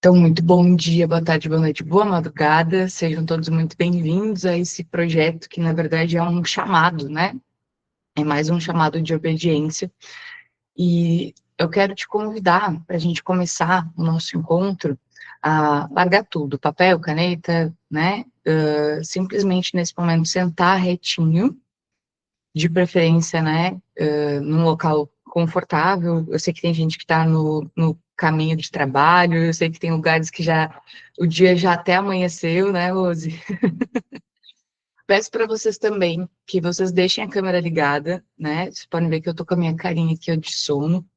Então, muito bom dia, boa tarde, boa noite, boa madrugada. Sejam todos muito bem-vindos a esse projeto que, na verdade, é um chamado, né? É mais um chamado de obediência. E eu quero te convidar para a gente começar o nosso encontro a largar tudo, papel, caneta, né? Simplesmente nesse momento sentar retinho, de preferência, né? Num local confortável. Eu sei que tem gente que está no caminho de trabalho, eu sei que tem lugares que já o dia já até amanheceu, né, Rose? Peço para vocês também que vocês deixem a câmera ligada, né? Vocês podem ver que eu tô com a minha carinha aqui ó, de sono,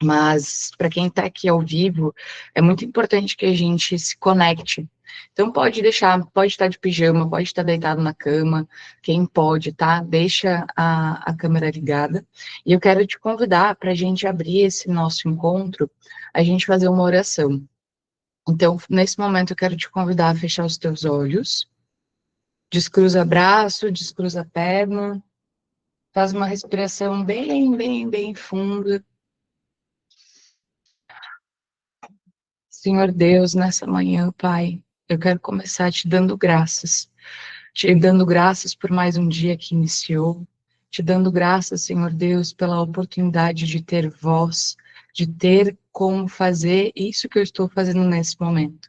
mas para quem está aqui ao vivo, é muito importante que a gente se conecte. Então pode deixar, pode estar de pijama, pode estar deitado na cama, quem pode, tá? Deixa a câmera ligada. E eu quero te convidar para a gente abrir esse nosso encontro, a gente fazer uma oração. Então, nesse momento, eu quero te convidar a fechar os teus olhos, descruza braço, descruza perna, faz uma respiração bem funda. Senhor Deus, nessa manhã, Pai, eu quero começar te dando graças por mais um dia que iniciou, te dando graças, Senhor Deus, pela oportunidade de ter voz, de ter como fazer isso que eu estou fazendo nesse momento.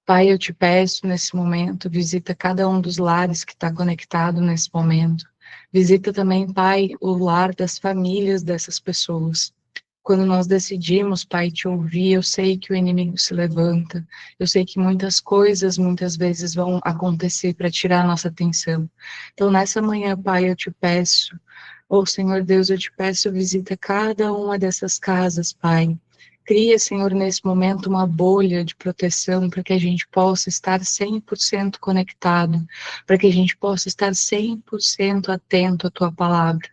Pai, eu te peço nesse momento, visita cada um dos lares que está conectado nesse momento. Visita também, Pai, o lar das famílias dessas pessoas. Quando nós decidimos, Pai, te ouvir, eu sei que o inimigo se levanta, eu sei que muitas coisas, muitas vezes, vão acontecer para tirar a nossa atenção. Então, nessa manhã, Pai, eu te peço, Senhor Deus, eu te peço, visita cada uma dessas casas, Pai. Cria, Senhor, nesse momento uma bolha de proteção para que a gente possa estar 100% conectado, para que a gente possa estar 100% atento à Tua palavra.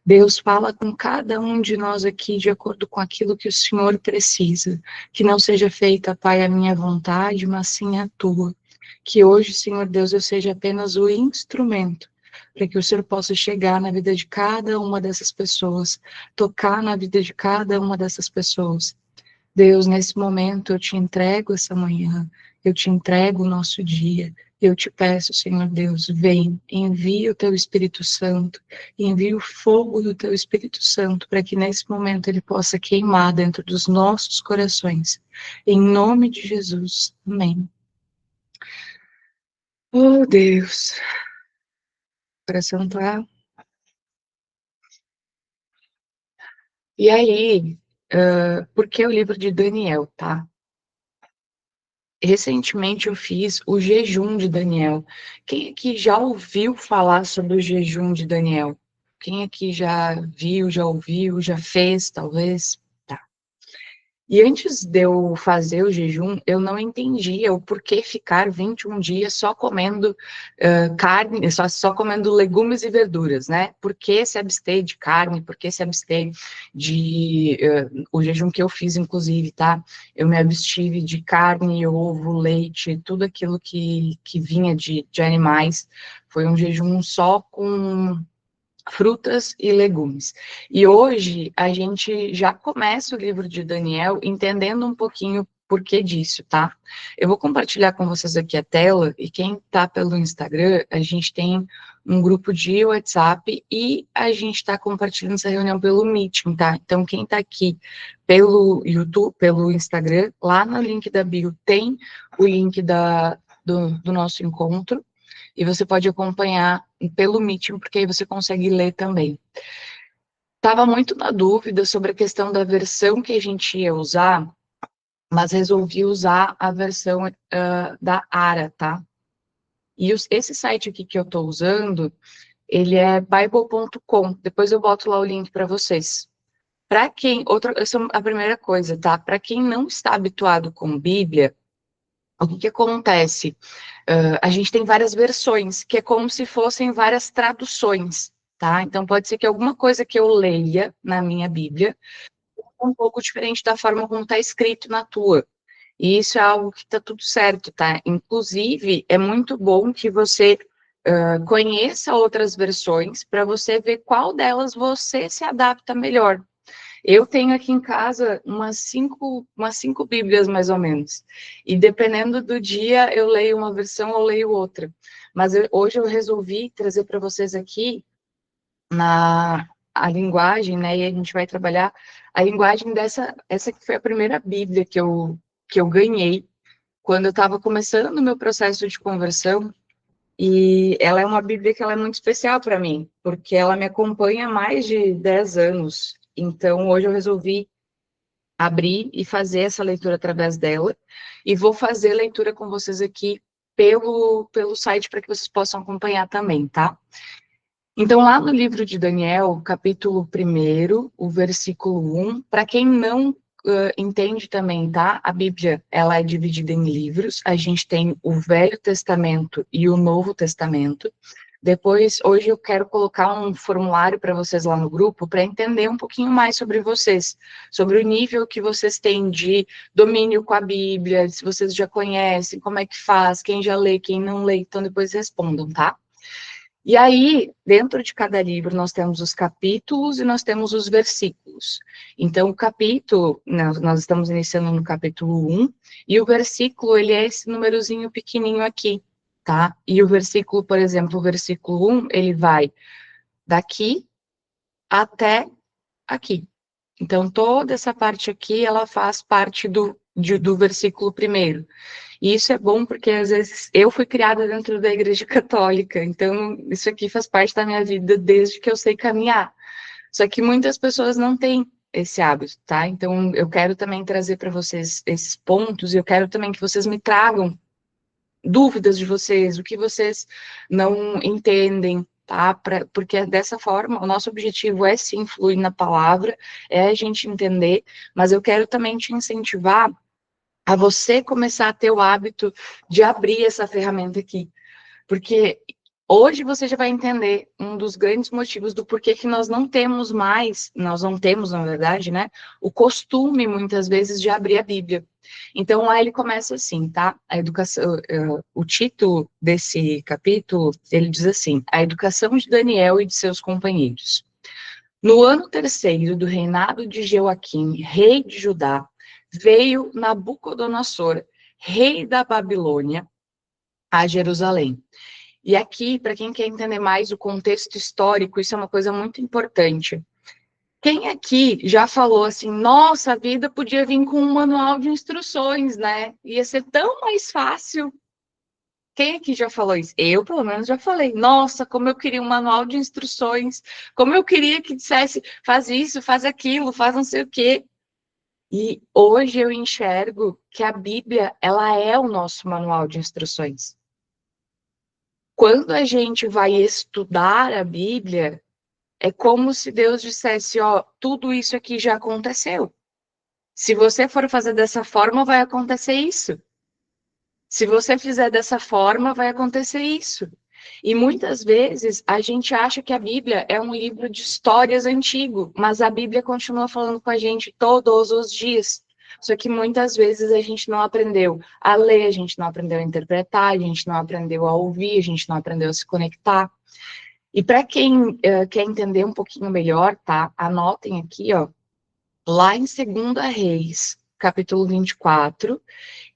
Deus fala com cada um de nós aqui de acordo com aquilo que o Senhor precisa. Que não seja feita, Pai, a minha vontade, mas sim a tua. Que hoje, Senhor Deus, eu seja apenas o instrumento para que o Senhor possa chegar na vida de cada uma dessas pessoas, tocar na vida de cada uma dessas pessoas. Deus, nesse momento eu te entrego essa manhã, eu te entrego o nosso dia, eu te peço, Senhor Deus, vem, envia o teu Espírito Santo, envia o fogo do teu Espírito Santo, para que nesse momento ele possa queimar dentro dos nossos corações. Em nome de Jesus, amém. Oh, Deus, o coração tá... E aí, por que o livro de Daniel, tá? Recentemente eu fiz o jejum de Daniel. Quem aqui já ouviu falar sobre o jejum de Daniel? Quem aqui já viu, já ouviu, já fez, talvez? Tá. E antes de eu fazer o jejum, eu não entendia o porquê ficar 21 dias só comendo carne, só comendo legumes e verduras, né? Por que se abster de carne? Por que se abster de... o jejum que eu fiz, inclusive, tá? Eu me abstive de carne, ovo, leite, tudo aquilo que vinha de animais. Foi um jejum só com frutas e legumes. E hoje a gente já começa o livro de Daniel entendendo um pouquinho por que disso, tá? Eu vou compartilhar com vocês aqui a tela e quem tá pelo Instagram, a gente tem um grupo de WhatsApp e a gente tá compartilhando essa reunião pelo Meeting, tá? Então quem tá aqui pelo YouTube, pelo Instagram, lá no link da bio tem o link do nosso encontro e você pode acompanhar pelo Meeting, porque aí você consegue ler também. Estava muito na dúvida sobre a questão da versão que a gente ia usar, mas resolvi usar a versão da Ara, tá? E esse site aqui que eu estou usando, ele é bible.com. Depois eu boto lá o link para vocês. Para quem, essa é a primeira coisa, tá? Para quem não está habituado com Bíblia, o que acontece? A gente tem várias versões, que é como se fossem várias traduções, tá? Então, pode ser que alguma coisa que eu leia na minha Bíblia um pouco diferente da forma como está escrito na tua. E isso é algo que está tudo certo, tá? Inclusive, é muito bom que você conheça outras versões para você ver qual delas você se adapta melhor. Eu tenho aqui em casa umas cinco Bíblias, mais ou menos. E dependendo do dia, eu leio uma versão ou leio outra. Mas hoje eu resolvi trazer para vocês aqui a linguagem, né? E a gente vai trabalhar a linguagem essa que foi a primeira Bíblia que eu ganhei quando eu estava começando o meu processo de conversão. E ela é uma Bíblia que ela é muito especial para mim, porque ela me acompanha há mais de 10 anos. Então, hoje eu resolvi abrir e fazer essa leitura através dela. E vou fazer leitura com vocês aqui pelo site para que vocês possam acompanhar também, tá? Então, lá no livro de Daniel, capítulo 1, o versículo 1, para quem não entende também, tá? A Bíblia, ela é dividida em livros. A gente tem o Velho Testamento e o Novo Testamento. Depois, hoje eu quero colocar um formulário para vocês lá no grupo para entender um pouquinho mais sobre vocês, sobre o nível que vocês têm de domínio com a Bíblia, se vocês já conhecem, como é que faz, quem já lê, quem não lê, então depois respondam, tá? E aí, dentro de cada livro, nós temos os capítulos e nós temos os versículos. Então, o capítulo, nós estamos iniciando no capítulo 1, e o versículo, ele é esse númerozinho pequenininho aqui, tá? E o versículo, por exemplo, o versículo 1, ele vai daqui até aqui. Então, toda essa parte aqui, ela faz parte do versículo primeiro. E isso é bom porque, às vezes, eu fui criada dentro da Igreja Católica, então isso aqui faz parte da minha vida desde que eu sei caminhar. Só que muitas pessoas não têm esse hábito, tá? Então, eu quero também trazer para vocês esses pontos e eu quero também que vocês me tragam dúvidas de vocês, o que vocês não entendem, tá? Porque dessa forma, o nosso objetivo é se influir na palavra, é a gente entender, mas eu quero também te incentivar a você começar a ter o hábito de abrir essa ferramenta aqui. Porque hoje você já vai entender um dos grandes motivos do porquê que nós não temos mais, nós não temos, na verdade, né, o costume, muitas vezes, de abrir a Bíblia. Então, lá ele começa assim, tá? A educação, o título desse capítulo, ele diz assim, a educação de Daniel e de seus companheiros. No ano terceiro do reinado de Jeoaquim, rei de Judá, veio Nabucodonosor, rei da Babilônia, a Jerusalém. E aqui, para quem quer entender mais o contexto histórico, isso é uma coisa muito importante. Quem aqui já falou assim, nossa, a vida podia vir com um manual de instruções, né? Ia ser tão mais fácil. Quem aqui já falou isso? Eu, pelo menos, já falei. Nossa, como eu queria um manual de instruções, como eu queria que dissesse, faz isso, faz aquilo, faz não sei o quê. E hoje eu enxergo que a Bíblia, ela é o nosso manual de instruções. Quando a gente vai estudar a Bíblia, é como se Deus dissesse, ó, tudo isso aqui já aconteceu. Se você for fazer dessa forma, vai acontecer isso. Se você fizer dessa forma, vai acontecer isso. E muitas vezes a gente acha que a Bíblia é um livro de histórias antigo, mas a Bíblia continua falando com a gente todos os dias. Só que muitas vezes a gente não aprendeu a ler, a gente não aprendeu a interpretar, a gente não aprendeu a ouvir, a gente não aprendeu a se conectar. E para quem quer entender um pouquinho melhor, tá? Anotem aqui, ó, lá em 2 Reis, capítulo 24,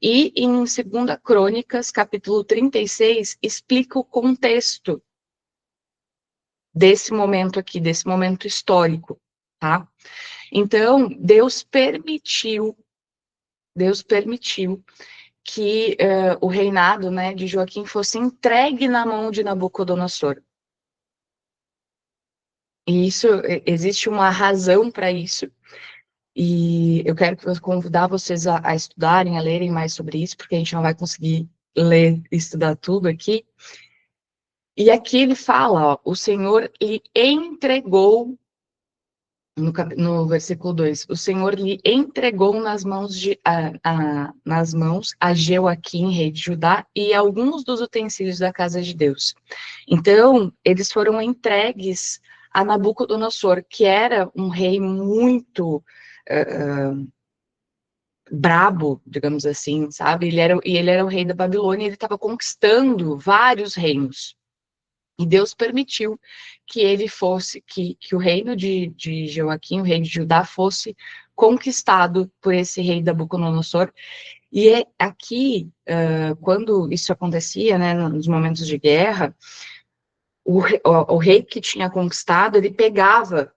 e em 2 Crônicas, capítulo 36, explica o contexto desse momento aqui, desse momento histórico, tá? Então, Deus permitiu que o reinado, né, de Joaquim fosse entregue na mão de Nabucodonosor. E isso, existe uma razão para isso, e eu quero convidar vocês a estudarem, a lerem mais sobre isso, porque a gente não vai conseguir ler e estudar tudo aqui. E aqui ele fala, ó, o Senhor lhe entregou, no versículo 2, o Senhor lhe entregou nas mãos a Jeoaquim, rei de Judá, e alguns dos utensílios da casa de Deus. Então, eles foram entregues a Nabucodonosor, que era um rei muito brabo, digamos assim, sabe? Ele era o rei da Babilônia, e ele estava conquistando vários reinos. E Deus permitiu que ele fosse, que o reino de Joaquim, o reino de Judá, fosse conquistado por esse rei Nabucodonosor. E é aqui, quando isso acontecia, né, nos momentos de guerra, o rei que tinha conquistado, ele pegava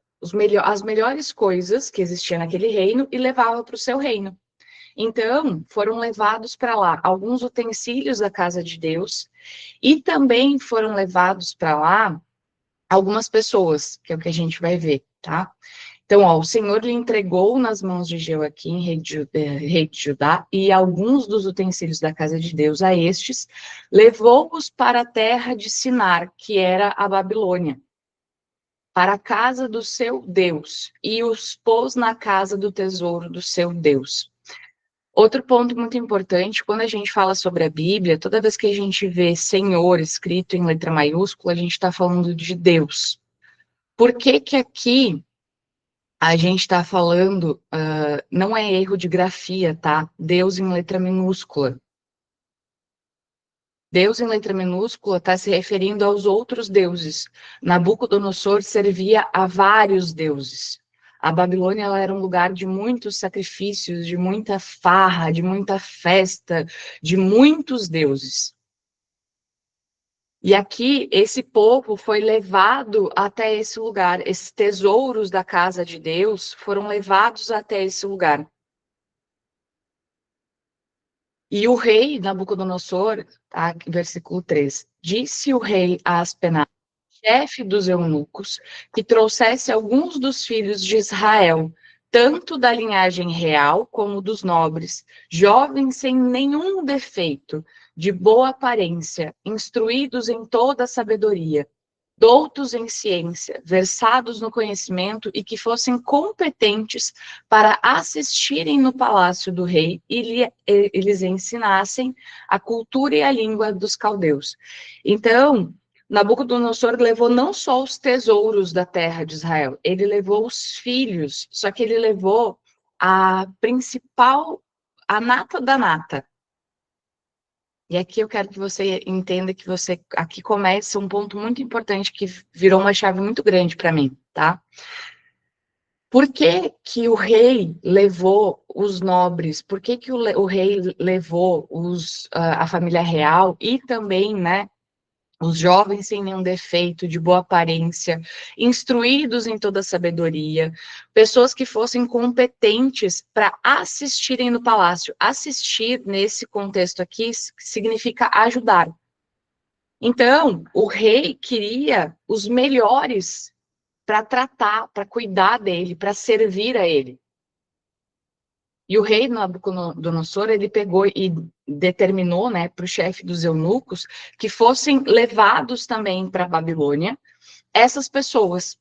as melhores coisas que existiam naquele reino e levava para o seu reino. Então, foram levados para lá alguns utensílios da casa de Deus e também foram levados para lá algumas pessoas, que é o que a gente vai ver, tá? Então, ó, o Senhor lhe entregou nas mãos de Joaquim, rei de Judá, e alguns dos utensílios da casa de Deus a estes, levou-os para a terra de Sinar, que era a Babilônia, para a casa do seu Deus, e os pôs na casa do tesouro do seu Deus. Outro ponto muito importante, quando a gente fala sobre a Bíblia, toda vez que a gente vê Senhor escrito em letra maiúscula, a gente está falando de Deus. Por que que aqui a gente está falando, não é erro de grafia, tá? Deus em letra minúscula. Deus em letra minúscula está se referindo aos outros deuses. Nabucodonosor servia a vários deuses. A Babilônia ela era um lugar de muitos sacrifícios, de muita farra, de muita festa, de muitos deuses. E aqui, esse povo foi levado até esse lugar. Esses tesouros da casa de Deus foram levados até esse lugar. E o rei Nabucodonosor, tá, versículo 3, disse o rei a Aspenaz, chefe dos eunucos, que trouxesse alguns dos filhos de Israel, tanto da linhagem real como dos nobres, jovens sem nenhum defeito, de boa aparência, instruídos em toda a sabedoria, doutos em ciência, versados no conhecimento e que fossem competentes para assistirem no palácio do rei e lhes ensinassem a cultura e a língua dos caldeus. Então, Nabucodonosor levou não só os tesouros da terra de Israel, ele levou os filhos, só que ele levou a principal, a nata da nata. E aqui eu quero que você entenda que você aqui começa um ponto muito importante que virou uma chave muito grande para mim, tá? Por que que o rei levou os nobres? Por que que o rei levou a família real e também, né, os jovens sem nenhum defeito, de boa aparência, instruídos em toda sabedoria, pessoas que fossem competentes para assistirem no palácio. Assistir, nesse contexto aqui, significa ajudar. Então, o rei queria os melhores para tratar, para cuidar dele, para servir a ele. E o rei Nabucodonosor, ele pegou e determinou, né, para o chefe dos eunucos que fossem levados também para a Babilônia essas pessoas.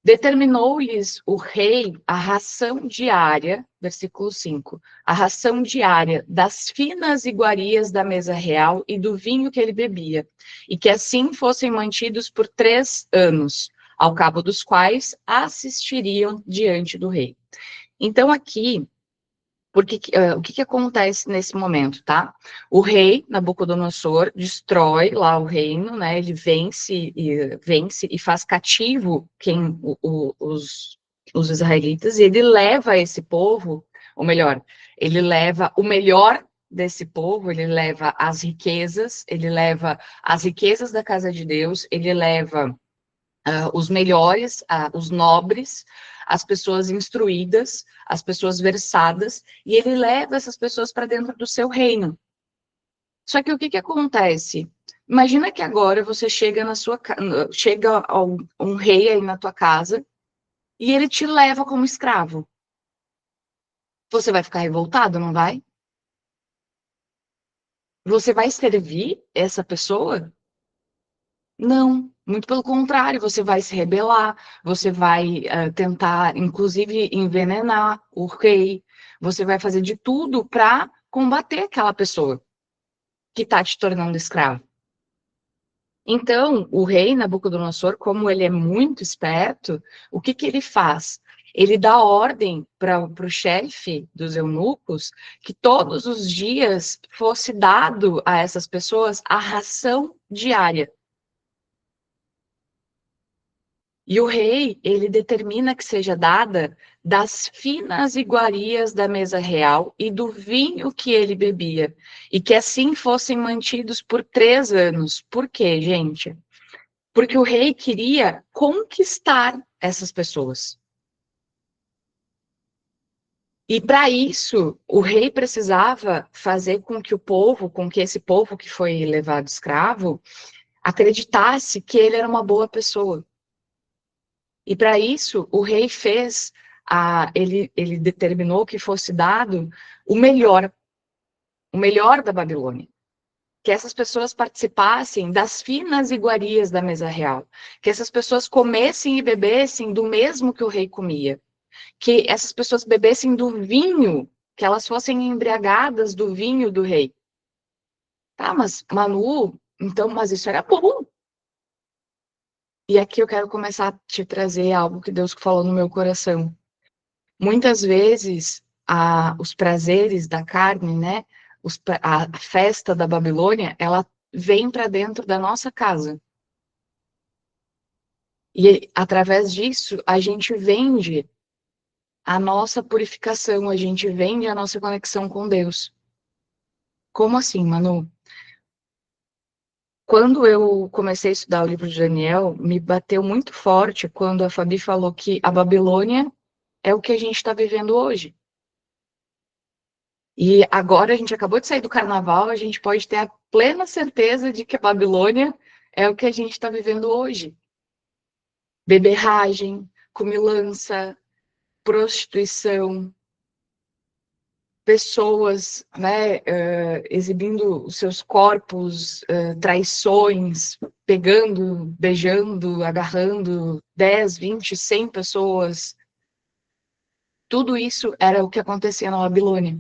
Determinou-lhes o rei a ração diária, versículo 5, a ração diária das finas iguarias da mesa real e do vinho que ele bebia, e que assim fossem mantidos por 3 anos, ao cabo dos quais assistiriam diante do rei. Então, aqui, o que acontece nesse momento, tá? O rei Nabucodonosor destrói lá o reino, né? Ele vence e faz cativo os israelitas, e ele leva esse povo, ou melhor, ele leva o melhor desse povo, ele leva as riquezas da casa de Deus, ele leva os melhores, os nobres, as pessoas instruídas, as pessoas versadas, e ele leva essas pessoas para dentro do seu reino. Só que o que acontece? Imagina que agora você chega chega um rei aí na tua casa e ele te leva como escravo. Você vai ficar revoltado, não vai? Você vai servir essa pessoa? Não, muito pelo contrário, você vai se rebelar, você vai tentar, inclusive, envenenar o rei, você vai fazer de tudo para combater aquela pessoa que está te tornando escravo. Então, o rei Nabucodonosor, como ele é muito esperto, o que ele faz? Ele dá ordem para o chefe dos eunucos que todos os dias fosse dado a essas pessoas a ração diária. E o rei, ele determina que seja dada das finas iguarias da mesa real e do vinho que ele bebia, e que assim fossem mantidos por 3 anos. Por quê, gente? Porque o rei queria conquistar essas pessoas. E para isso, o rei precisava fazer com que o povo, com que esse povo que foi levado escravo, acreditasse que ele era uma boa pessoa. E para isso, o rei ele determinou que fosse dado o melhor da Babilônia. Que essas pessoas participassem das finas iguarias da mesa real. Que essas pessoas comessem e bebessem do mesmo que o rei comia. Que essas pessoas bebessem do vinho, que elas fossem embriagadas do vinho do rei. Tá, mas Manu, então, mas isso era bom. E aqui eu quero começar a te trazer algo que Deus falou no meu coração. Muitas vezes, os prazeres da carne, né? A festa da Babilônia, ela vem para dentro da nossa casa. E através disso, a gente vende a nossa purificação, a gente vende a nossa conexão com Deus. Como assim, Manu? Quando eu comecei a estudar o livro de Daniel, me bateu muito forte quando a Fabi falou que a Babilônia é o que a gente está vivendo hoje. E agora a gente acabou de sair do carnaval, a gente pode ter a plena certeza de que a Babilônia é o que a gente está vivendo hoje. Beberragem, comilança, prostituição, pessoas, né, exibindo os seus corpos, traições, pegando, beijando, agarrando 10, 20, 100 pessoas. Tudo isso era o que acontecia na Babilônia.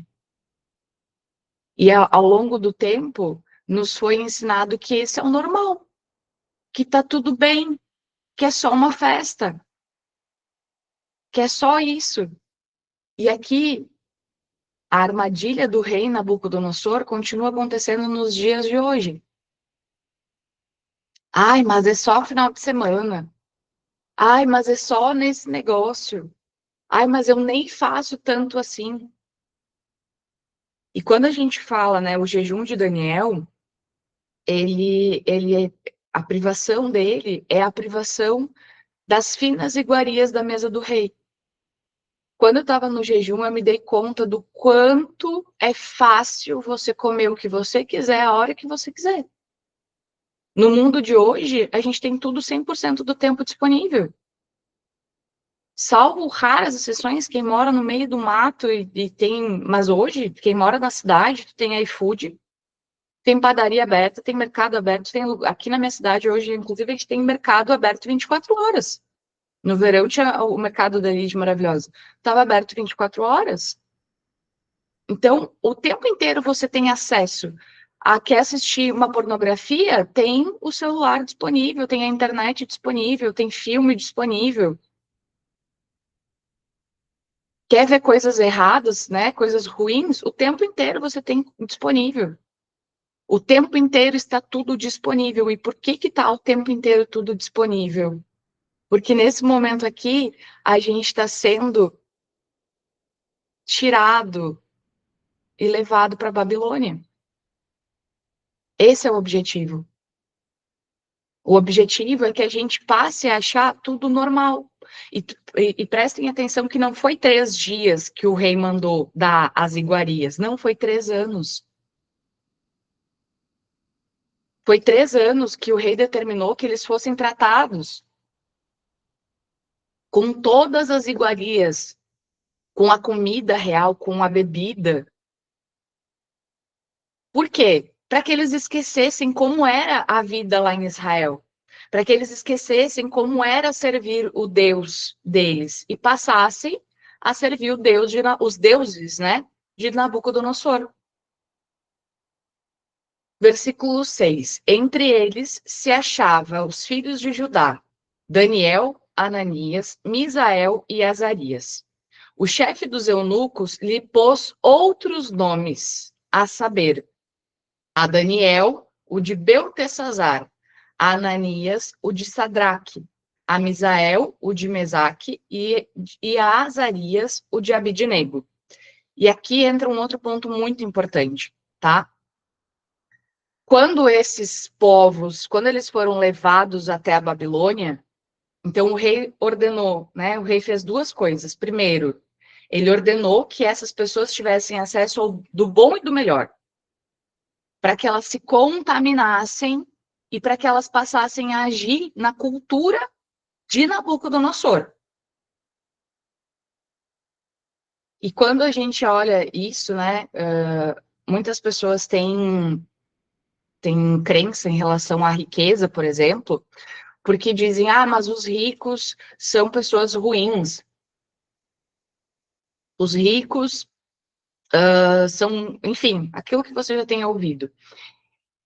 E ao longo do tempo, nos foi ensinado que esse é o normal, que tá tudo bem, que é só uma festa, que é só isso. E aqui, a armadilha do rei Nabucodonosor continua acontecendo nos dias de hoje. Ai, mas é só final de semana. Ai, mas é só nesse negócio. Ai, mas eu nem faço tanto assim. E quando a gente fala, né, o jejum de Daniel, a privação dele é a privação das finas iguarias da mesa do rei. Quando eu estava no jejum, eu me dei conta do quanto é fácil você comer o que você quiser, a hora que você quiser. No mundo de hoje, a gente tem tudo 100% do tempo disponível. Salvo raras exceções, quem mora no meio do mato e tem... Mas hoje, quem mora na cidade, tem iFood, tem padaria aberta, tem mercado aberto, aqui na minha cidade hoje, inclusive, a gente tem mercado aberto 24 horas. No verão tinha o mercado da Lide Maravilhosa. Estava aberto 24 horas. Então, o tempo inteiro você tem acesso a quer assistir uma pornografia, tem o celular disponível, tem a internet disponível, tem filme disponível. Quer ver coisas erradas, né? Coisas ruins, o tempo inteiro você tem disponível. O tempo inteiro está tudo disponível. E por que que está o tempo inteiro tudo disponível? Porque nesse momento aqui, a gente está sendo tirado e levado para a Babilônia. Esse é o objetivo. O objetivo é que a gente passe a achar tudo normal. E prestem atenção que não foi 3 dias que o rei mandou dar as iguarias, não, foi 3 anos. Foi 3 anos que o rei determinou que eles fossem tratados com todas as iguarias, com a comida real, com a bebida. Por quê? Para que eles esquecessem como era a vida lá em Israel. Para que eles esquecessem como era servir o Deus deles e passassem a servir os deuses, né, de Nabucodonosor. Versículo 6. Entre eles se achava os filhos de Judá, Daniel, Ananias, Misael e Azarias. O chefe dos eunucos lhe pôs outros nomes, a saber, a Daniel, o de Beltesazar, a Ananias, o de Sadraque, a Misael, o de Mesaque, e a Azarias, o de Abidnego. E aqui entra um outro ponto muito importante, tá? Quando esses povos, quando eles foram levados até a Babilônia, então o rei ordenou, né? O rei fez duas coisas. Primeiro, ele ordenou que essas pessoas tivessem acesso do bom e do melhor, para que elas se contaminassem e para que elas passassem a agir na cultura de Nabucodonosor. E quando a gente olha isso, né, muitas pessoas têm crença em relação à riqueza, por exemplo, porque dizem, mas os ricos são pessoas ruins. Os ricos são, enfim, aquilo que você já tem ouvido.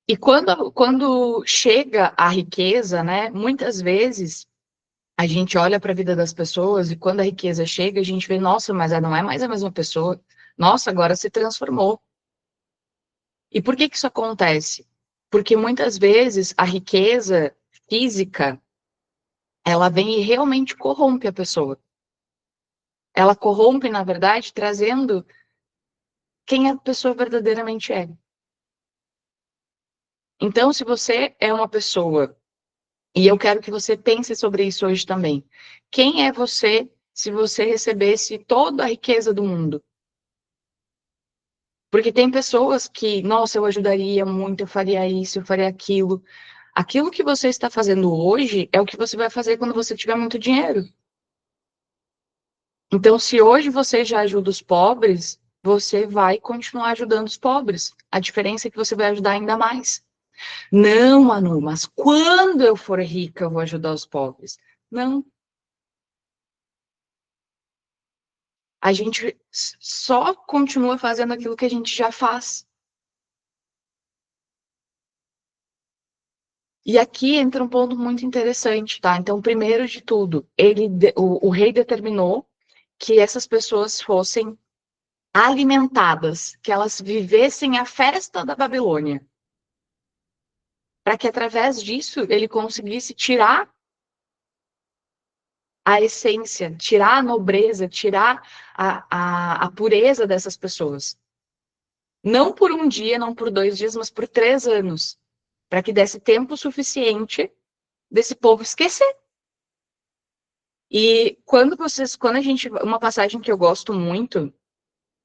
E quando chega a riqueza, né, muitas vezes a gente olha para a vida das pessoas e quando a riqueza chega, a gente vê, nossa, mas ela não é mais a mesma pessoa. Nossa, agora se transformou. E por que que isso acontece? Porque muitas vezes a riqueza física, ela vem e realmente corrompe a pessoa. Ela corrompe, na verdade, trazendo quem a pessoa verdadeiramente é. Então, se você é uma pessoa, e eu quero que você pense sobre isso hoje também, quem é você se você recebesse toda a riqueza do mundo? Porque tem pessoas que, nossa, eu ajudaria muito, eu faria isso, eu faria aquilo. Aquilo que você está fazendo hoje é o que você vai fazer quando você tiver muito dinheiro. Então, se hoje você já ajuda os pobres, você vai continuar ajudando os pobres. A diferença é que você vai ajudar ainda mais. Não, Manu, mas quando eu for rica, eu vou ajudar os pobres. Não, a gente só continua fazendo aquilo que a gente já faz. E aqui entra um ponto muito interessante, tá? Então, primeiro de tudo, o rei determinou que essas pessoas fossem alimentadas, que elas vivessem a festa da Babilônia, para que através disso ele conseguisse tirar a essência, tirar a nobreza, tirar a pureza dessas pessoas. Não por um dia, não por 2 dias, mas por 3 anos, para que desse tempo suficiente desse povo esquecer. E quando a gente, uma passagem que eu gosto muito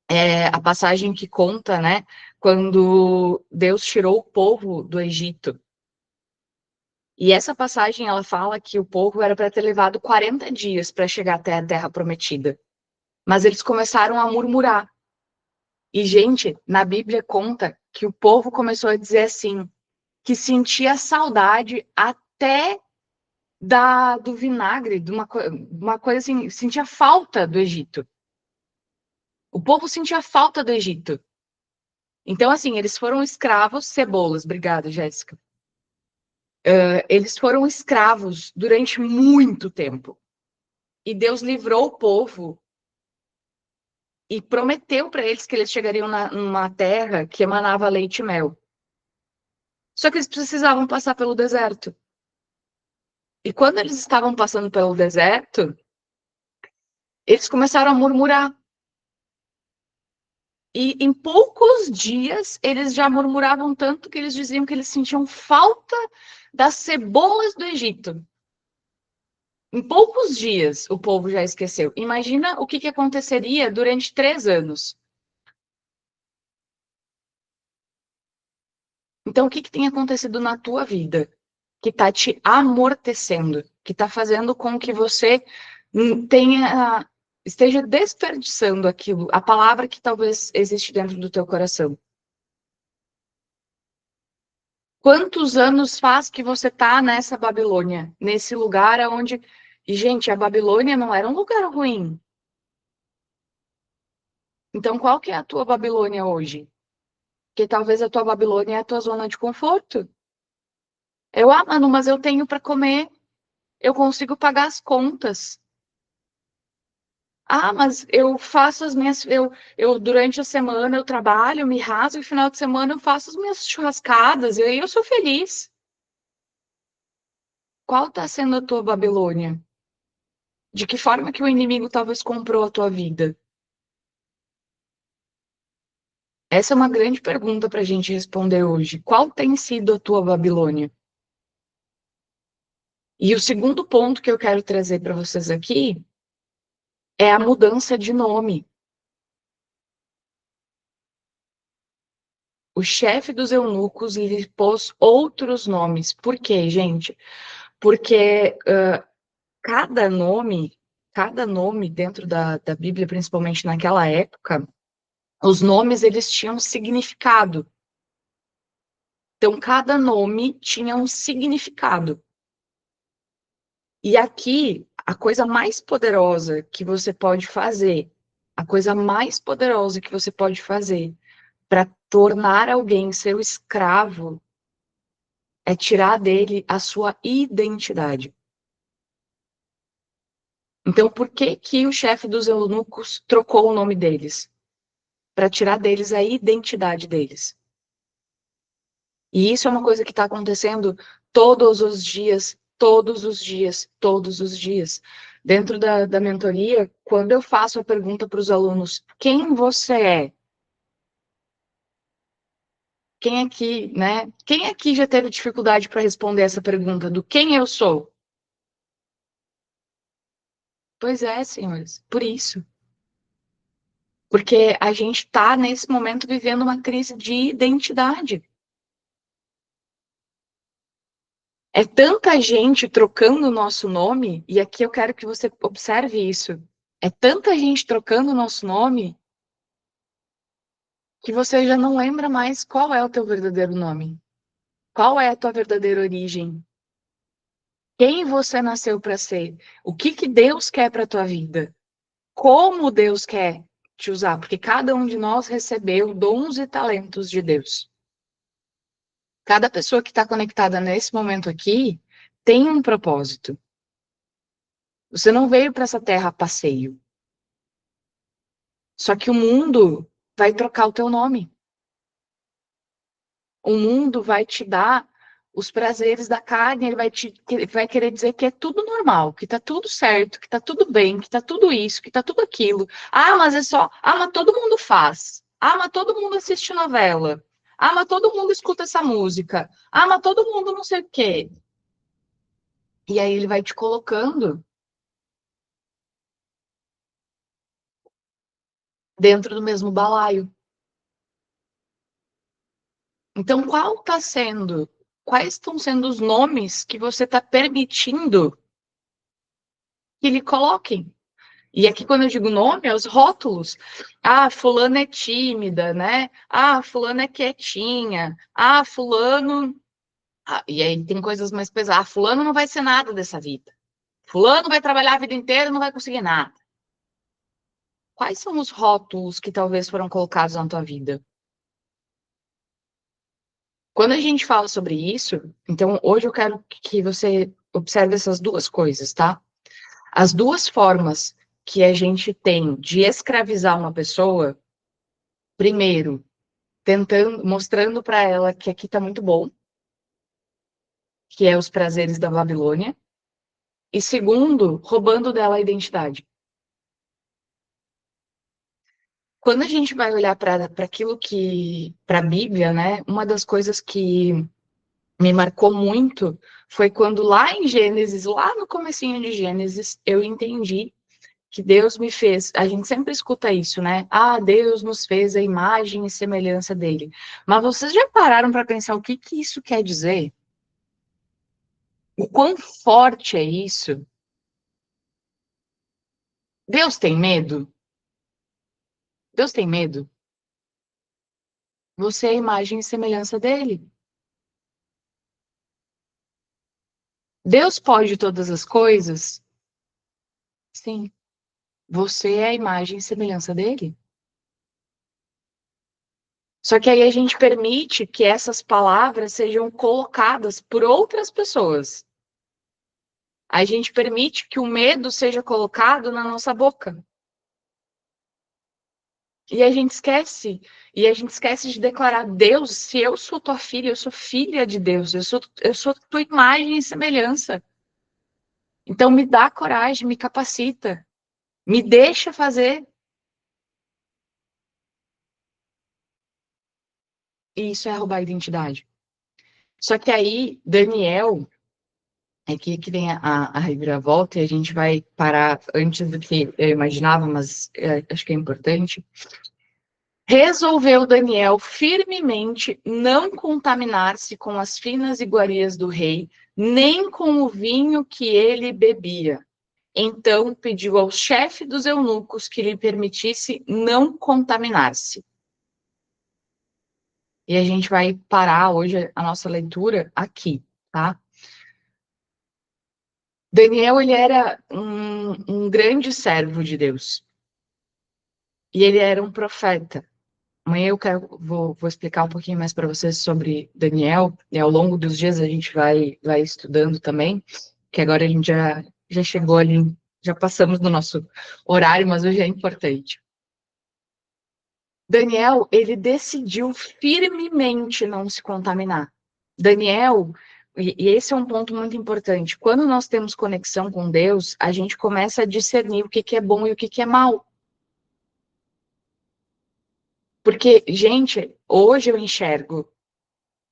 é a passagem que conta, né, quando Deus tirou o povo do Egito. E essa passagem ela fala que o povo era para ter levado 40 dias para chegar até a Terra Prometida. Mas eles começaram a murmurar. E, gente, na Bíblia conta que o povo começou a dizer assim, que sentia saudade até do vinagre, de uma coisa assim, sentia falta do Egito. O povo sentia falta do Egito. Então, assim, eles foram escravos, cebolas, obrigada, Jéssica. Eles foram escravos durante muito tempo. E Deus livrou o povo e prometeu para eles que eles chegariam numa terra que emanava leite e mel. Só que eles precisavam passar pelo deserto. E quando eles estavam passando pelo deserto, eles começaram a murmurar. E em poucos dias, eles já murmuravam tanto que eles diziam que eles sentiam falta das cebolas do Egito. Em poucos dias, o povo já esqueceu. Imagina o que aconteceria durante 3 anos. Então, o que tem acontecido na tua vida que está te amortecendo, que está fazendo com que você esteja desperdiçando aquilo, a palavra que talvez existe dentro do teu coração? Quantos anos faz que você está nessa Babilônia, nesse lugar onde... E, gente, a Babilônia não era um lugar ruim. Então, qual que é a tua Babilônia hoje? Porque talvez a tua Babilônia é a tua zona de conforto. Mano, mas eu tenho para comer, eu consigo pagar as contas. Mas eu faço as minhas. Eu durante a semana eu trabalho, me raso, e no final de semana eu faço as minhas churrascadas, e aí eu sou feliz. Qual está sendo a tua Babilônia? De que forma que o inimigo talvez comprou a tua vida? Essa é uma grande pergunta para a gente responder hoje. Qual tem sido a tua Babilônia? E o segundo ponto que eu quero trazer para vocês aqui é a mudança de nome. O chefe dos eunucos lhe pôs outros nomes. Por quê, gente? Porque cada nome dentro da Bíblia, principalmente naquela época, os nomes eles tinham significado. Então, cada nome tinha um significado. E aqui, a coisa mais poderosa que você pode fazer, a coisa mais poderosa que você pode fazer para tornar alguém seu escravo é tirar dele a sua identidade. Então, por que que o chefe dos eunucos trocou o nome deles? Para tirar deles a identidade deles. E isso é uma coisa que está acontecendo todos os dias, todos os dias, todos os dias. Dentro da mentoria, quando eu faço a pergunta para os alunos, quem você é? Quem aqui, né? Quem aqui já teve dificuldade para responder essa pergunta do quem eu sou? Pois é, senhores, por isso. Porque a gente está, nesse momento, vivendo uma crise de identidade. É tanta gente trocando o nosso nome, e aqui eu quero que você observe isso. É tanta gente trocando o nosso nome que você já não lembra mais qual é o teu verdadeiro nome. Qual é a tua verdadeira origem? Quem você nasceu para ser? O que que Deus quer para a tua vida? Como Deus quer te usar? Porque cada um de nós recebeu dons e talentos de Deus. Cada pessoa que está conectada nesse momento aqui tem um propósito. Você não veio para essa terra a passeio. Só que o mundo vai trocar o teu nome. O mundo vai te dar os prazeres da carne, ele vai querer dizer que é tudo normal, que tá tudo certo, que tá tudo bem, que tá tudo isso, que tá tudo aquilo. Ah, mas é só, mas todo mundo faz. Ah, mas todo mundo assiste novela. Ah, mas todo mundo escuta essa música. Ah, mas todo mundo não sei o quê. E aí ele vai te colocando dentro do mesmo balaio. Então, quais estão sendo os nomes que você está permitindo que lhe coloquem? E aqui, quando eu digo nome, é os rótulos. Ah, fulano é tímida, né? Ah, fulano é quietinha. Ah, fulano. Ah, e aí tem coisas mais pesadas. Ah, fulano não vai ser nada dessa vida. Fulano vai trabalhar a vida inteira e não vai conseguir nada. Quais são os rótulos que talvez foram colocados na tua vida? Quando a gente fala sobre isso, então hoje eu quero que você observe essas duas coisas, tá? As duas formas que a gente tem de escravizar uma pessoa, primeiro, tentando, mostrando para ela que aqui tá muito bom, que é os prazeres da Babilônia, e segundo, roubando dela a identidade. Quando a gente vai olhar para aquilo para a Bíblia, né, uma das coisas que me marcou muito foi quando lá em Gênesis, lá no comecinho de Gênesis, eu entendi que Deus me fez. A gente sempre escuta isso, né? Ah, Deus nos fez a imagem e semelhança dele. Mas vocês já pararam para pensar o que que isso quer dizer? O quão forte é isso? Deus tem medo? Deus tem medo? Você é a imagem e semelhança dele. Deus pode todas as coisas? Sim. Você é a imagem e semelhança dele. Só que aí a gente permite que essas palavras sejam colocadas por outras pessoas. A gente permite que o medo seja colocado na nossa boca. E a gente esquece. E a gente esquece de declarar: Deus, se eu sou tua filha, eu sou filha de Deus, eu sou tua imagem e semelhança. Então me dá coragem, me capacita, me deixa fazer. E isso é roubar a identidade. Só que aí, Daniel, é que vem a reviravolta, e a gente vai parar antes do que eu imaginava, mas acho que é importante. Resolveu Daniel firmemente não contaminar-se com as finas iguarias do rei, nem com o vinho que ele bebia. Então pediu ao chefe dos eunucos que lhe permitisse não contaminar-se. E a gente vai parar hoje a nossa leitura aqui, tá? Daniel, ele era um grande servo de Deus. E ele era um profeta. Amanhã vou explicar um pouquinho mais para vocês sobre Daniel, e ao longo dos dias a gente vai estudando também, que agora a gente já chegou ali, já passamos do nosso horário, mas hoje é importante. Daniel, ele decidiu firmemente não se contaminar. Daniel, e esse é um ponto muito importante, quando nós temos conexão com Deus, a gente começa a discernir o que é bom e o que é mal. Porque, gente, hoje eu enxergo,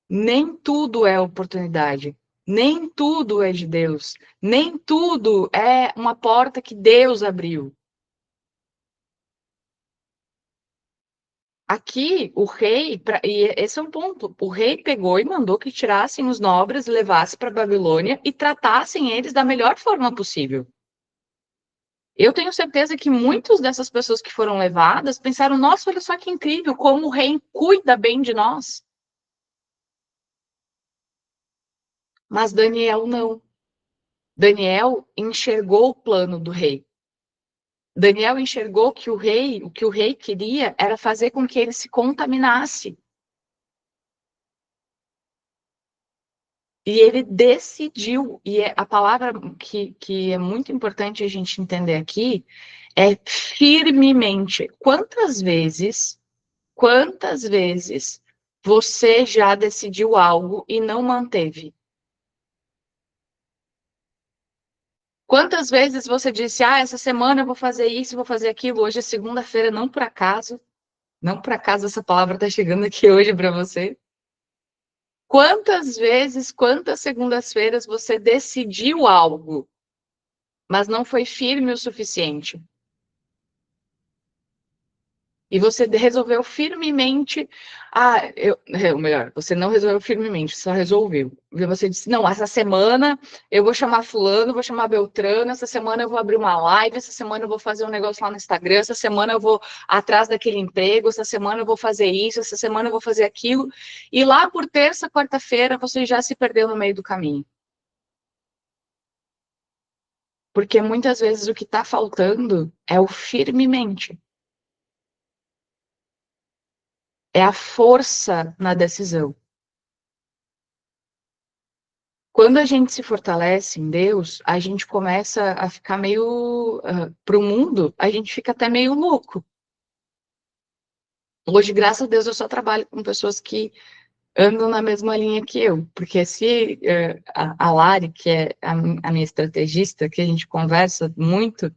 nem tudo é oportunidade, nem tudo é de Deus, nem tudo é uma porta que Deus abriu. Aqui, o rei, e esse é um ponto, o rei pegou e mandou que tirassem os nobres, levassem para Babilônia e tratassem eles da melhor forma possível. Eu tenho certeza que muitas dessas pessoas que foram levadas pensaram: nossa, olha só que incrível, como o rei cuida bem de nós. Mas Daniel não. Daniel enxergou o plano do rei. Daniel enxergou que o que o rei queria era fazer com que ele se contaminasse. E ele decidiu, e a palavra que é muito importante a gente entender aqui é firmemente. Quantas vezes você já decidiu algo e não manteve? Quantas vezes você disse, essa semana eu vou fazer isso, vou fazer aquilo, hoje é segunda-feira, não por acaso essa palavra está chegando aqui hoje para você. Quantas vezes, quantas segundas-feiras você decidiu algo, mas não foi firme o suficiente? E você resolveu firmemente. Ou melhor, você não resolveu firmemente, só resolveu. E você disse: não, essa semana eu vou chamar Fulano, vou chamar Beltrano, essa semana eu vou abrir uma live, essa semana eu vou fazer um negócio lá no Instagram, essa semana eu vou atrás daquele emprego, essa semana eu vou fazer isso, essa semana eu vou fazer aquilo. E lá por terça, quarta-feira, você já se perdeu no meio do caminho. Porque muitas vezes o que está faltando é o firmemente. É a força na decisão. Quando a gente se fortalece em Deus, a gente começa a ficar meio. Para o mundo, a gente fica até meio louco. Hoje, graças a Deus, eu só trabalho com pessoas que andam na mesma linha que eu. Porque se a Lari, que é a minha estrategista, que a gente conversa muito,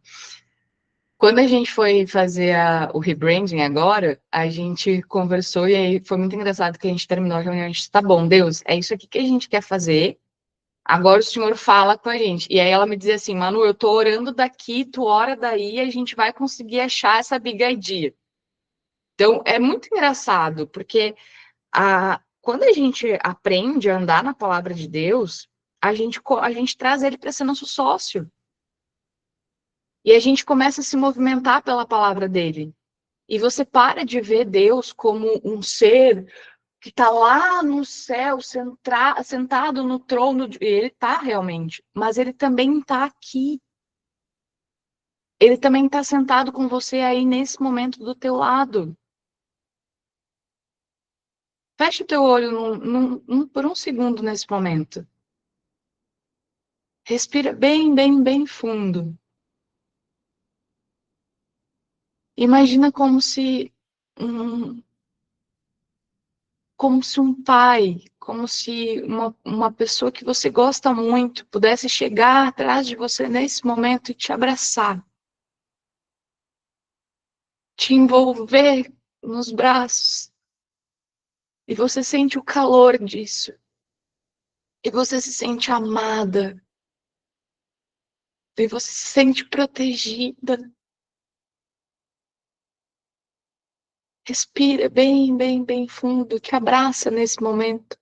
quando a gente foi fazer o rebranding agora, a gente conversou e aí foi muito engraçado que a gente terminou a reunião. A gente disse, tá bom, Deus, é isso aqui que a gente quer fazer. Agora o senhor fala com a gente. E aí ela me dizia assim, Manu, eu tô orando daqui, tu ora daí, a gente vai conseguir achar essa big idea. Então, é muito engraçado, porque quando a gente aprende a andar na palavra de Deus, a gente traz ele para ser nosso sócio. E a gente começa a se movimentar pela palavra dele. E você para de ver Deus como um ser que está lá no céu, sentado no trono. Ele está realmente, mas ele também está aqui. Ele também está sentado com você aí nesse momento do teu lado. Fecha o teu olho por um segundo nesse momento. Respira bem, bem, bem fundo. Imagina como se como se um pai, como se uma pessoa que você gosta muito pudesse chegar atrás de você nesse momento e te abraçar, te envolver nos braços, e você sente o calor disso, e você se sente amada, e você se sente protegida. Respira bem, bem, bem fundo, te abraça nesse momento.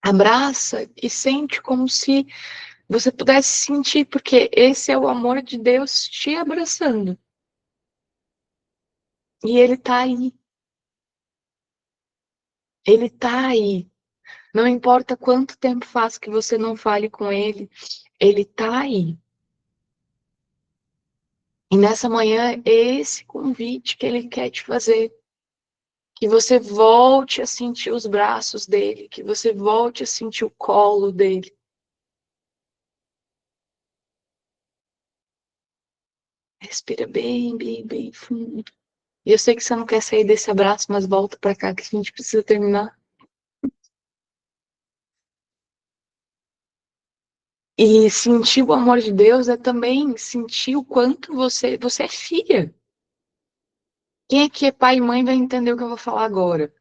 Abraça e sente como se você pudesse sentir, porque esse é o amor de Deus te abraçando. E ele tá aí. Ele tá aí. Não importa quanto tempo faz que você não fale com ele, ele tá aí. E nessa manhã, é esse convite que ele quer te fazer. Que você volte a sentir os braços dele, que você volte a sentir o colo dele. Respira bem, bem, bem fundo. E eu sei que você não quer sair desse abraço, mas volta pra cá que a gente precisa terminar. E sentir o amor de Deus é também sentir o quanto você é filha. Quem aqui é pai e mãe vai entender o que eu vou falar agora.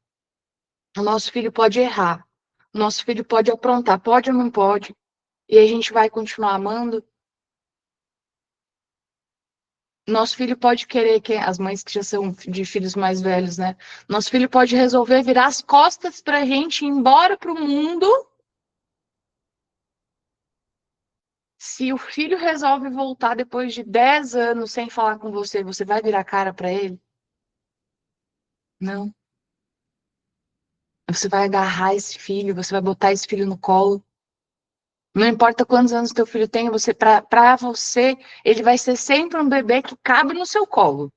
O nosso filho pode errar. O nosso filho pode aprontar, pode ou não pode. E a gente vai continuar amando. Nosso filho pode querer, que as mães que já são de filhos mais velhos, né? Nosso filho pode resolver virar as costas pra gente ir embora pro mundo. Se o filho resolve voltar depois de 10 anos sem falar com você, você vai virar a cara pra ele? Não. Você vai agarrar esse filho, você vai botar esse filho no colo. Não importa quantos anos teu filho tem, você para você, ele vai ser sempre um bebê que cabe no seu colo.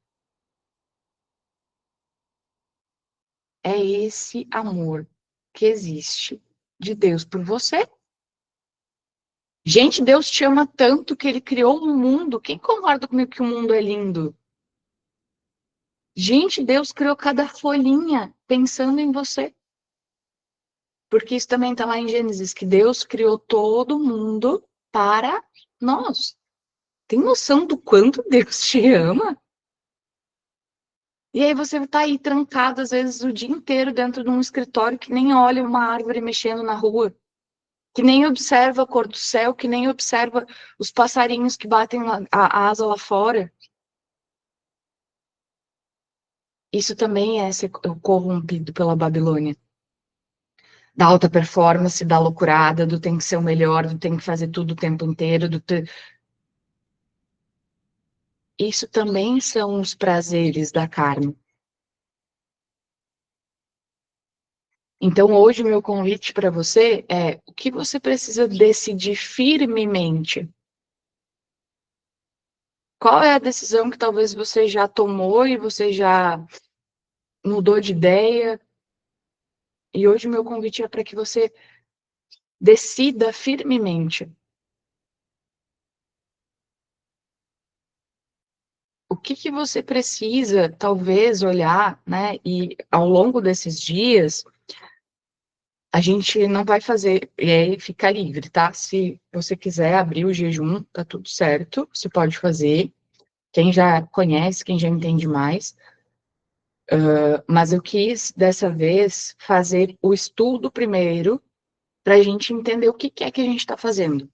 É esse amor que existe de Deus por você. Gente, Deus te ama tanto que ele criou um mundo. Quem concorda comigo que o mundo é lindo? Gente, Deus criou cada folhinha pensando em você. Porque isso também está lá em Gênesis, que Deus criou todo mundo para nós. Tem noção do quanto Deus te ama? E aí você está aí trancado, às vezes, o dia inteiro dentro de um escritório que nem olha uma árvore mexendo na rua, que nem observa a cor do céu, que nem observa os passarinhos que batem a asa lá fora. Isso também é ser corrompido pela Babilônia. Da alta performance, da loucurada, do tem que ser o melhor, do tem que fazer tudo o tempo inteiro, Isso também são os prazeres da carne. Então, hoje, meu convite para você é o que você precisa decidir firmemente. Qual é a decisão que talvez você já tomou e você já mudou de ideia? E hoje, meu convite é para que você decida firmemente. O que que você precisa, talvez, olhar, né? E ao longo desses dias, a gente não vai fazer, e aí fica livre, tá? Se você quiser abrir o jejum, tá tudo certo, você pode fazer. Quem já conhece, quem já entende mais. Mas eu quis, dessa vez, fazer o estudo primeiro, para a gente entender o que é que a gente está fazendo.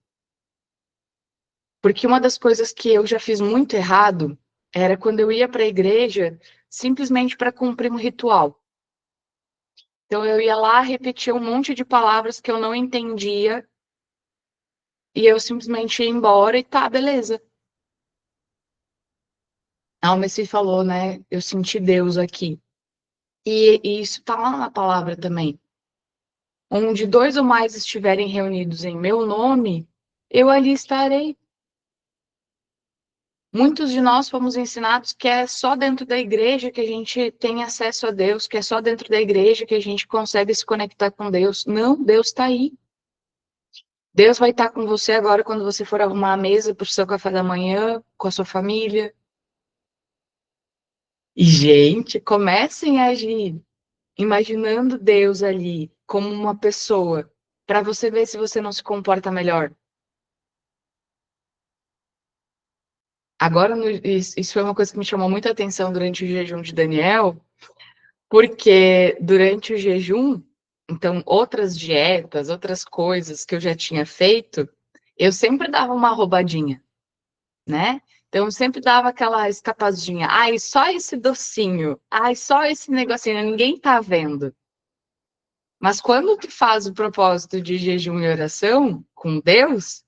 Porque uma das coisas que eu já fiz muito errado era quando eu ia para a igreja simplesmente para cumprir um ritual. Então eu ia lá, repetia um monte de palavras que eu não entendia, e eu simplesmente ia embora e tá, beleza. A Messi falou, né? Eu senti Deus aqui. E isso tá lá na palavra também. Onde dois ou mais estiverem reunidos em meu nome, eu ali estarei. Muitos de nós fomos ensinados que é só dentro da igreja que a gente tem acesso a Deus, que é só dentro da igreja que a gente consegue se conectar com Deus. Não, Deus está aí. Deus vai estar com você agora quando você for arrumar a mesa para o seu café da manhã, com a sua família. E, gente, comecem a agir. imaginando Deus ali como uma pessoa, para você ver se você não se comporta melhor. Agora, isso foi uma coisa que me chamou muita atenção durante o jejum de Daniel, porque durante o jejum, então, outras dietas, outras coisas que eu já tinha feito, eu sempre dava uma roubadinha, né? Então, eu sempre dava aquela escapadinha. Ai, só esse docinho. Ai, só esse negocinho. Ninguém tá vendo. Mas quando tu faz o propósito de jejum e oração com Deus,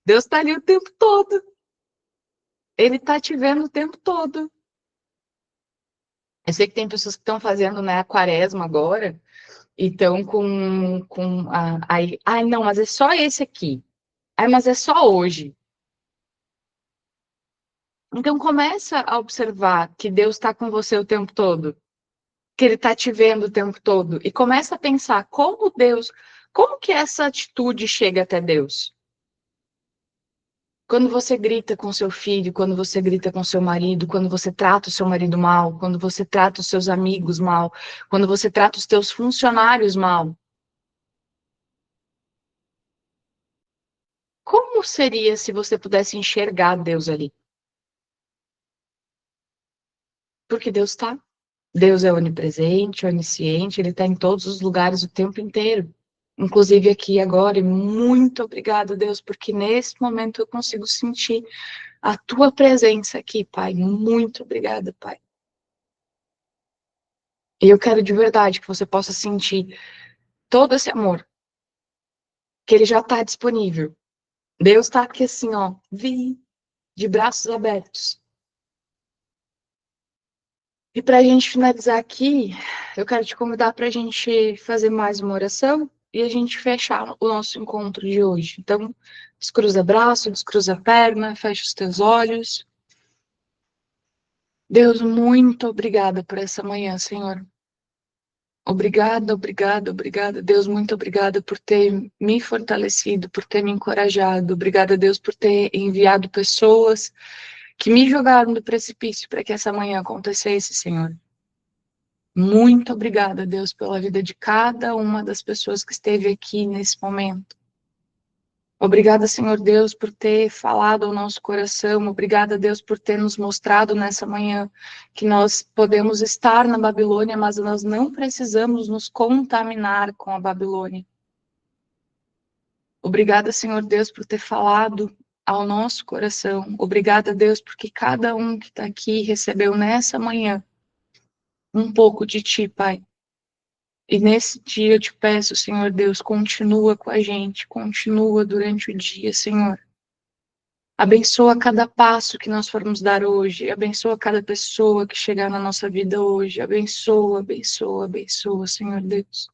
Deus tá ali o tempo todo. Ele tá te vendo o tempo todo. Eu sei que tem pessoas que estão fazendo, né, a quaresma agora, e estão aí, ai, não, mas é só esse aqui. Ai, mas é só hoje. Então começa a observar que Deus está com você o tempo todo, que Ele está te vendo o tempo todo, e começa a pensar como que essa atitude chega até Deus? Quando você grita com seu filho, quando você grita com seu marido, quando você trata o seu marido mal, quando você trata os seus amigos mal, quando você trata os teus funcionários mal, como seria se você pudesse enxergar Deus ali? Porque Deus está. Deus é onipresente, onisciente, Ele está em todos os lugares o tempo inteiro. Inclusive aqui agora, e muito obrigada, Deus, porque nesse momento eu consigo sentir a tua presença aqui, Pai. Muito obrigada, Pai. E eu quero de verdade que você possa sentir todo esse amor, que ele já está disponível. Deus está aqui assim, ó, de braços abertos. E para a gente finalizar aqui, eu quero te convidar para a gente fazer mais uma oração e a gente fechar o nosso encontro de hoje. Então, descruza braço, descruza perna, fecha os teus olhos. Deus, muito obrigada por essa manhã, Senhor. Obrigada, obrigada, obrigada. Deus, muito obrigada por ter me fortalecido, por ter me encorajado. Obrigada, Deus, por ter enviado pessoas que me jogaram do precipício para que essa manhã acontecesse, Senhor. Muito obrigada, Deus, pela vida de cada uma das pessoas que esteve aqui nesse momento. Obrigada, Senhor Deus, por ter falado ao nosso coração. Obrigada, Deus, por ter nos mostrado nessa manhã que nós podemos estar na Babilônia, mas nós não precisamos nos contaminar com a Babilônia. Obrigada, Senhor Deus, por ter falado ao nosso coração. Obrigada, Deus, porque cada um que está aqui recebeu nessa manhã um pouco de Ti, Pai. E nesse dia eu te peço, Senhor Deus, continua com a gente, continua durante o dia, Senhor. Abençoa cada passo que nós formos dar hoje, abençoa cada pessoa que chegar na nossa vida hoje, abençoa, abençoa, abençoa, Senhor Deus.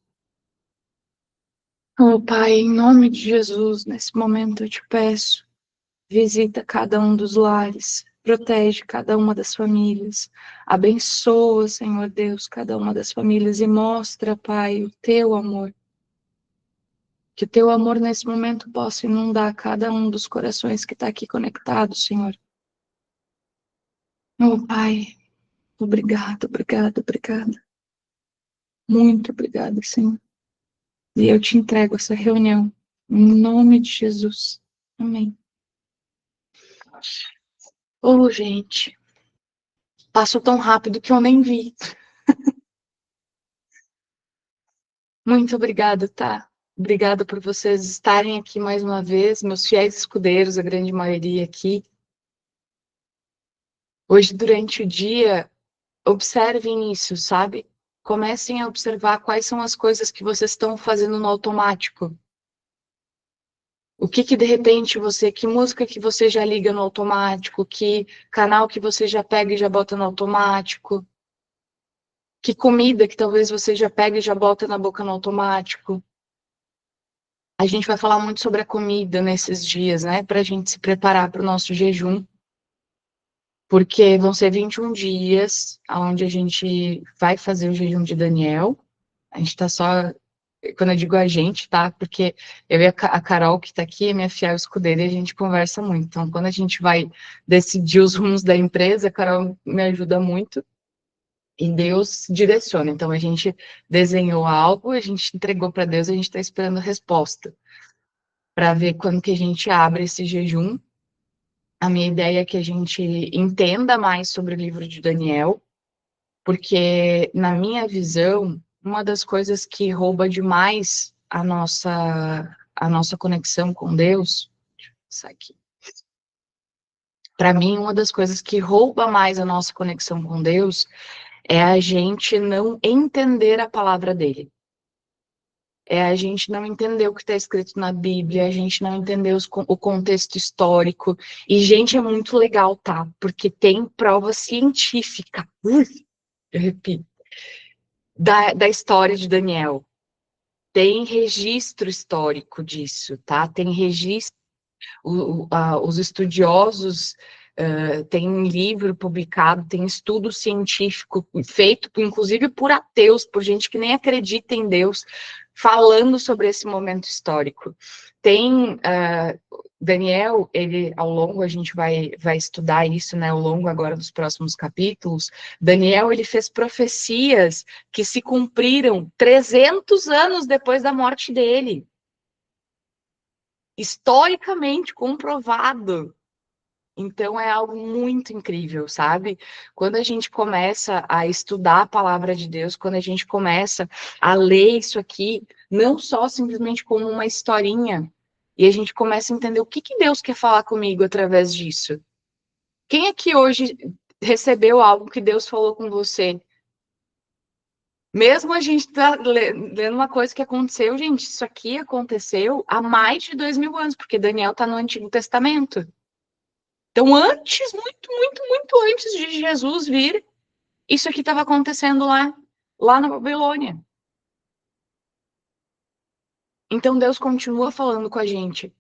Oh, Pai, em nome de Jesus, nesse momento eu te peço, visita cada um dos lares, protege cada uma das famílias, abençoa, Senhor Deus, cada uma das famílias e mostra, Pai, o teu amor. Que o teu amor nesse momento possa inundar cada um dos corações que está aqui conectado, Senhor. Oh, Pai, obrigado, obrigado, obrigada. Muito obrigada, Senhor. E eu te entrego essa reunião. Em nome de Jesus. Amém. Oh, gente. Passou tão rápido que eu nem vi. Muito obrigada, tá? Obrigada por vocês estarem aqui mais uma vez, meus fiéis escudeiros, a grande maioria aqui. Hoje, durante o dia, observem isso, sabe? Comecem a observar quais são as coisas que vocês estão fazendo no automático. O que de repente que música que você já liga no automático, que canal que você já pega e já bota no automático, que comida que talvez você já pega e já bota na boca no automático. A gente vai falar muito sobre a comida nesses dias, né? Para a gente se preparar para o nosso jejum, porque vão ser 21 dias onde a gente vai fazer o jejum de Daniel. A gente está só, quando eu digo a gente, tá? Porque eu e a Carol, que está aqui, é minha fiel escudeira, e a gente conversa muito. Então, quando a gente vai decidir os rumos da empresa, a Carol me ajuda muito. E Deus direciona. Então, a gente desenhou algo, a gente entregou para Deus, a gente está esperando a resposta para ver quando que a gente abre esse jejum. A minha ideia é que a gente entenda mais sobre o livro de Daniel, porque, na minha visão, uma das coisas que rouba demais a nossa conexão com Deus, isso aqui. Para mim, uma das coisas que rouba mais a nossa conexão com Deus é a gente não entender a palavra dele. É a gente não entender o que está escrito na Bíblia, a gente não entender o contexto histórico. E, gente, é muito legal, tá? Porque tem prova científica, eu repito, da história de Daniel. Tem registro histórico disso, tá? Tem registro, os estudiosos têm livro publicado, tem estudo científico feito, inclusive por ateus, por gente que nem acredita em Deus, falando sobre esse momento histórico. Tem Daniel, ele ao longo, a gente vai estudar isso, né, ao longo agora dos próximos capítulos. Daniel, ele fez profecias que se cumpriram 300 anos depois da morte dele. Historicamente comprovado. Então é algo muito incrível, sabe? Quando a gente começa a estudar a palavra de Deus, quando a gente começa a ler isso aqui, não só simplesmente como uma historinha, e a gente começa a entender o que que Deus quer falar comigo através disso. Quem aqui hoje recebeu algo que Deus falou com você? Mesmo a gente tá lendo uma coisa que aconteceu, gente, isso aqui aconteceu há mais de 2000 anos, porque Daniel está no Antigo Testamento. Então, antes, muito, muito, muito antes de Jesus vir, isso aqui estava acontecendo lá na Babilônia. Então, Deus continua falando com a gente.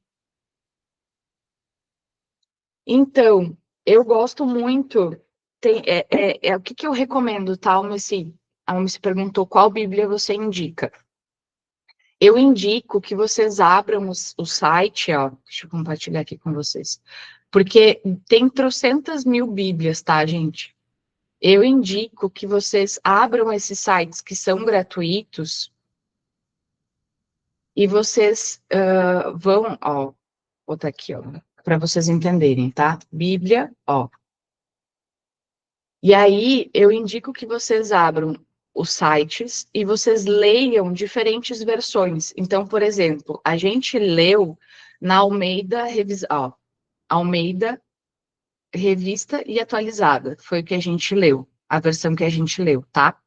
Então, eu gosto muito. O que eu recomendo, tá, Almeci? A Almeci perguntou qual Bíblia você indica. Eu indico que vocês abram o site, ó. Deixa eu compartilhar aqui com vocês. Porque tem trocentas mil Bíblias, tá, gente? Eu indico que vocês abram esses sites que são gratuitos e vocês vão, ó, vou botar aqui, ó, para vocês entenderem, tá? Bíblia, ó. E aí eu indico que vocês abram os sites e vocês leiam diferentes versões. Então, por exemplo, a gente leu na Almeida, ó, Almeida Revista e Atualizada, foi o que a gente leu, a versão que a gente leu, tá?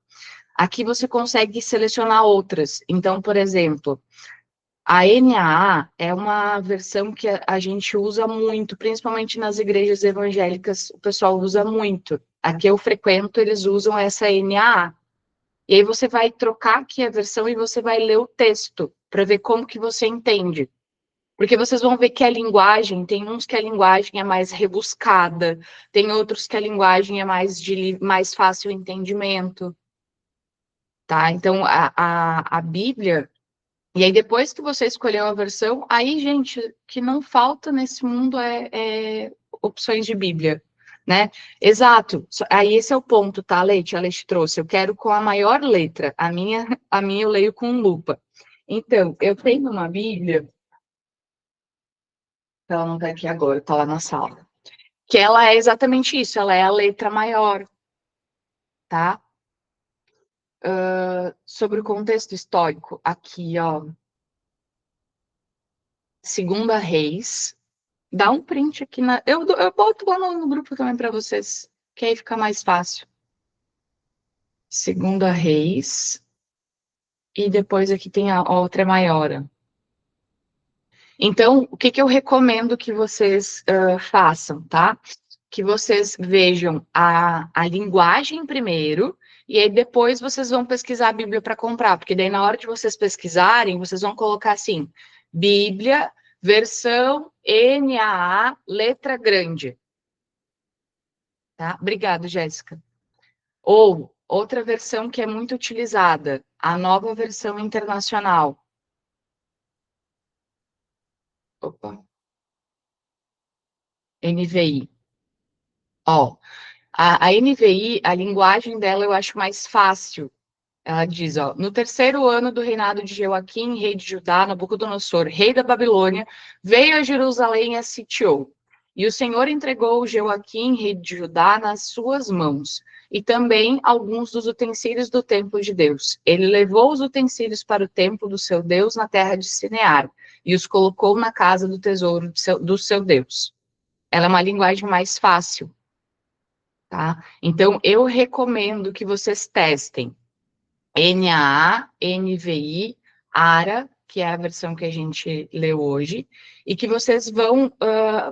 Aqui você consegue selecionar outras. Então, por exemplo, a NAA é uma versão que a gente usa muito, principalmente nas igrejas evangélicas, o pessoal usa muito. Aqui eu frequento, eles usam essa NAA. E aí você vai trocar aqui a versão e você vai ler o texto para ver como que você entende. Porque vocês vão ver que a linguagem, tem uns que a linguagem é mais rebuscada, tem outros que a linguagem é mais fácil entendimento, tá? Então, a Bíblia. E aí, depois que você escolheu a versão, aí, gente, o que não falta nesse mundo é opções de Bíblia, né? Exato. Aí esse é o ponto, tá, Leite? A Leite trouxe. Eu quero com a maior letra. A minha eu leio com lupa. Então, eu tenho uma Bíblia, ela não tá aqui agora, tá lá na sala, que ela é exatamente isso, ela é a letra maior, tá? Sobre o contexto histórico, aqui, ó, Segunda Reis. Dá um print aqui na. Eu boto lá no grupo também para vocês, que aí fica mais fácil. Segunda Reis. E depois aqui tem a outra maior. Então, o que eu recomendo que vocês façam, tá? Que vocês vejam a linguagem primeiro, e aí depois vocês vão pesquisar a Bíblia para comprar, porque daí na hora de vocês pesquisarem, vocês vão colocar assim: Bíblia, versão NAA, letra grande. Tá? Obrigado, Jéssica. Ou outra versão que é muito utilizada, a nova versão internacional. Opa, NVI. Ó, A NVI, a linguagem dela eu acho mais fácil. Ela diz, ó, no terceiro ano do reinado de Joaquim, rei de Judá, Nabucodonosor, rei da Babilônia, veio a Jerusalém e a sitiou. E o Senhor entregou Joaquim, rei de Judá, nas suas mãos, e também alguns dos utensílios do templo de Deus. Ele levou os utensílios para o templo do seu Deus na terra de Sinear, e os colocou na casa do tesouro do seu Deus. Ela é uma linguagem mais fácil, tá? Então, eu recomendo que vocês testem NAA, NVI, ARA, que é a versão que a gente leu hoje, e que vocês vão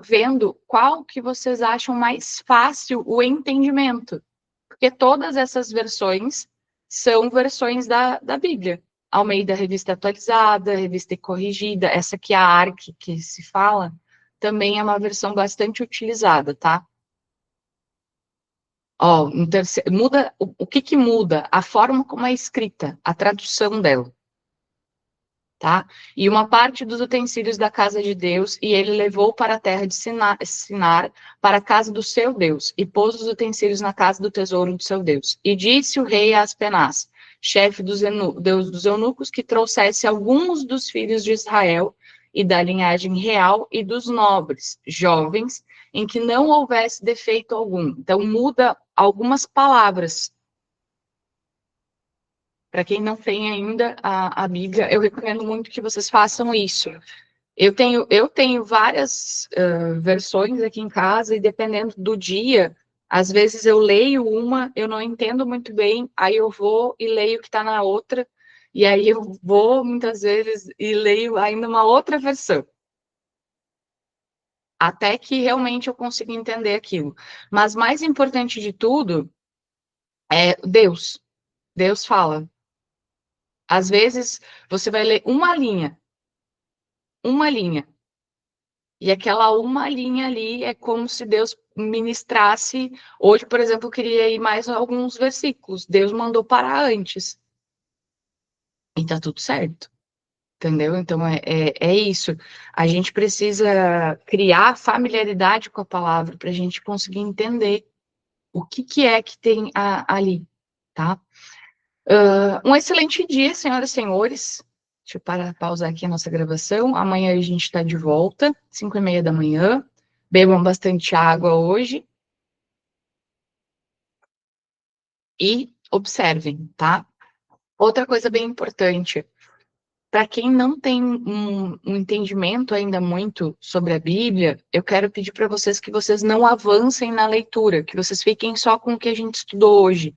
vendo qual que vocês acham mais fácil o entendimento, porque todas essas versões são versões da Bíblia. Almeida, revista atualizada, revista corrigida, essa aqui é a ARC que se fala, também é uma versão bastante utilizada, tá? Ó, muda, o que que muda? A forma como é escrita, a tradução dela, tá? E uma parte dos utensílios da casa de Deus, e ele levou para a terra de Sinar, para a casa do seu Deus, e pôs os utensílios na casa do tesouro do seu Deus. E disse o rei a Aspenaz, chefe Deus dos eunucos, que trouxesse alguns dos filhos de Israel e da linhagem real e dos nobres, jovens, em que não houvesse defeito algum. Então, muda algumas palavras. Para quem não tem ainda a Bíblia, eu recomendo muito que vocês façam isso. Eu tenho várias versões aqui em casa, e dependendo do dia, às vezes eu leio uma, eu não entendo muito bem, aí eu vou e leio o que está na outra, e aí eu vou muitas vezes e leio ainda uma outra versão, até que realmente eu consiga entender aquilo. Mas mais importante de tudo é Deus. Deus fala. Às vezes você vai ler uma linha, e aquela uma linha ali é como se Deus ministrasse. Hoje, por exemplo, eu queria ir mais alguns versículos. Deus mandou parar antes. E tá tudo certo. Entendeu? Então é isso. A gente precisa criar familiaridade com a palavra para a gente conseguir entender o que, que é que tem ali, tá? Um excelente dia, senhoras e senhores. Deixa eu pausar aqui a nossa gravação. Amanhã a gente está de volta, 5:30 da manhã. Bebam bastante água hoje e observem, tá? Outra coisa bem importante, para quem não tem um entendimento ainda muito sobre a Bíblia, eu quero pedir para vocês que vocês não avancem na leitura, que vocês fiquem só com o que a gente estudou hoje,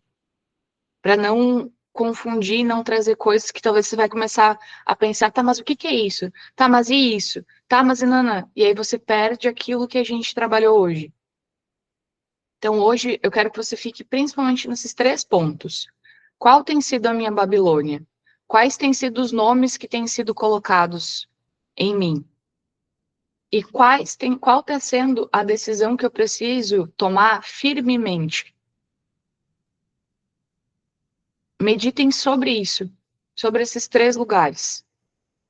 para não confundir, não trazer coisas que talvez você vai começar a pensar, tá, mas o que que é isso? Tá, mas e isso? Tá, mas e nanã? E aí você perde aquilo que a gente trabalhou hoje. Então, hoje eu quero que você fique principalmente nesses 3 pontos. Qual tem sido a minha Babilônia? Quais têm sido os nomes que têm sido colocados em mim? E qual está sendo a decisão que eu preciso tomar firmemente? Meditem sobre isso, sobre esses 3 lugares,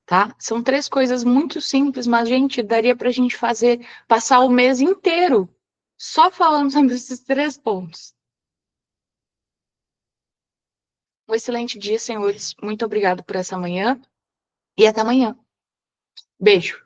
tá? São 3 coisas muito simples, mas, gente, daria para a gente passar o mês inteiro só falando sobre esses 3 pontos. Um excelente dia, senhores. Muito obrigado por essa manhã e até amanhã. Beijo.